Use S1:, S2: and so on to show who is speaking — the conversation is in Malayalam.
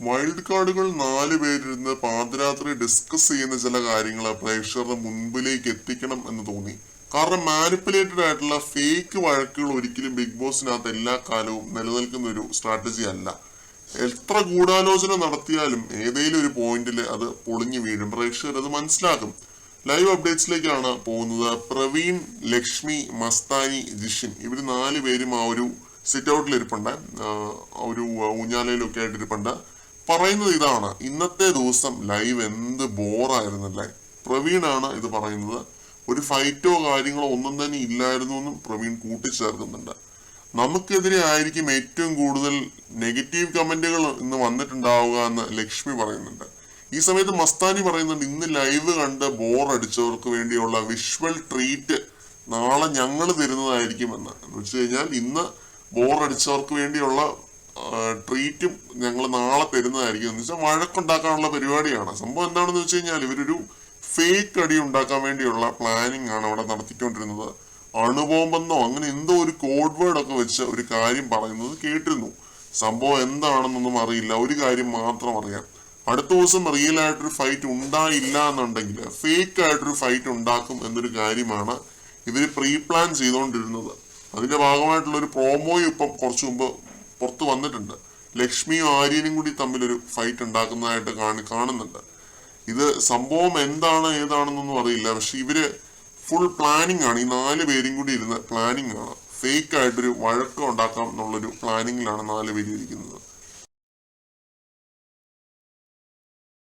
S1: വൈൽഡ് കാർഡുകൾ 4 പേരിരുന്ന് പാതിരാത്രി ഡിസ്കസ് ചെയ്യുന്ന ചില കാര്യങ്ങൾ പ്രേക്ഷകരുടെ മുൻപിലേക്ക് എത്തിക്കണം എന്ന് തോന്നി. കാരണം മാനിപ്പുലേറ്റഡ് ആയിട്ടുള്ള ഫേക്ക് വഴക്കുകൾ ഒരിക്കലും ബിഗ് ബോസിനകത്ത് എല്ലാ കാലവും നിലനിൽക്കുന്ന ഒരു സ്ട്രാറ്റജി അല്ല. എത്ര ഗൂഢാലോചന നടത്തിയാലും ഏതെങ്കിലും ഒരു പോയിന്റിൽ അത് പൊളിഞ്ഞു വീഴും. പ്രേക്ഷകർ അത് മനസ്സിലാക്കും. ലൈവ് അപ്ഡേറ്റ്സിലേക്കാണ് പോകുന്നത്. പ്രവീൺ, ലക്ഷ്മി, മസ്താനി, ജിഷിൻ ഇവർ 4 പേരും ആ ഒരു സിറ്റ് ഔട്ടിൽ ഇരിപ്പുണ്ട്. ഒരു ഊഞ്ഞാലയിലൊക്കെ ആയിട്ട് ഇരിപ്പുണ്ട്. പറയുന്നത് ഇതാണ്: ഇന്നത്തെ ദിവസം ലൈവ് എന്ത് ബോറായിരുന്നല്ലേ. പ്രവീണാണ് ഇത് പറയുന്നത്. ഒരു ഫൈറ്റോ കാര്യങ്ങളോ ഒന്നും തന്നെ ഇല്ലായിരുന്നു എന്നും പ്രവീൺ കൂട്ടിച്ചേർക്കുന്നുണ്ട്. നമുക്കെതിരെ ആയിരിക്കും ഏറ്റവും കൂടുതൽ നെഗറ്റീവ് കമന്റുകൾ ഇന്ന് വന്നിട്ടുണ്ടാവുക എന്ന് ലക്ഷ്മി പറയുന്നുണ്ട്. ഈ സമയത്ത് മസ്താനി പറയുന്നുണ്ട്, ഇന്ന് ലൈവ് കണ്ട് ബോർ അടിച്ചവർക്ക് വേണ്ടിയുള്ള വിഷ്വൽ ട്രീറ്റ് നാളെ ഞങ്ങൾ തരുന്നതായിരിക്കുമെന്ന്. എന്ന് വെച്ച് കഴിഞ്ഞാൽ ഇന്ന് ബോർ അടിച്ചവർക്ക് വേണ്ടിയുള്ള ട്രീറ്റും ഞങ്ങൾ നാളെ തരുന്നതായിരിക്കും എന്ന് വെച്ചാൽ വഴക്കുണ്ടാക്കാനുള്ള പരിപാടിയാണ്. സംഭവം എന്താണെന്ന് വെച്ച് കഴിഞ്ഞാൽ ഇവരൊരു ഫേക്ക് അടി ഉണ്ടാക്കാൻ വേണ്ടിയുള്ള പ്ലാനിങ് ആണ് അവിടെ നടത്തിക്കൊണ്ടിരുന്നത്. അണുബോംബെന്നോ അങ്ങനെ എന്തോ ഒരു കോഡ് വേർഡ് ഒക്കെ വെച്ച് ഒരു കാര്യം പറയുന്നത് കേട്ടിരുന്നു. സംഭവം എന്താണെന്നൊന്നും അറിയില്ല. ഒരു കാര്യം മാത്രം അറിയാം: അടുത്ത ദിവസം റിയൽ ആയിട്ടൊരു ഫൈറ്റ് ഉണ്ടായില്ല എന്നുണ്ടെങ്കിൽ ഫേക്ക് ആയിട്ടൊരു ഫൈറ്റ് ഉണ്ടാക്കും എന്നൊരു കാര്യമാണ് ഇവര് പ്രീ പ്ലാൻ ചെയ്തുകൊണ്ടിരുന്നത്. അതിന്റെ ഭാഗമായിട്ടുള്ള ഒരു പ്രോമോയും ഇപ്പം കുറച്ചു മുമ്പ് പുറത്തു വന്നിട്ടുണ്ട്. ലക്ഷ്മിയും ആര്യനും കൂടി തമ്മിലൊരു ഫൈറ്റ് ഉണ്ടാക്കുന്നതായിട്ട് കാണുന്നുണ്ട്. ഇത് സംഭവം എന്താണ് ഏതാണെന്നൊന്നും അറിയില്ല. പക്ഷെ ഇവര് ഫുൾ പ്ലാനിങ് ആണ്. ഈ 4 പേരും കൂടി ഇരുന്ന് പ്ലാനിങ് ആണ്. ഫേക്ക് ആയിട്ടൊരു വഴക്കം ഉണ്ടാക്കാം എന്നുള്ളൊരു പ്ലാനിങ്ങിലാണ് 4 പേരും ഇരിക്കുന്നത്.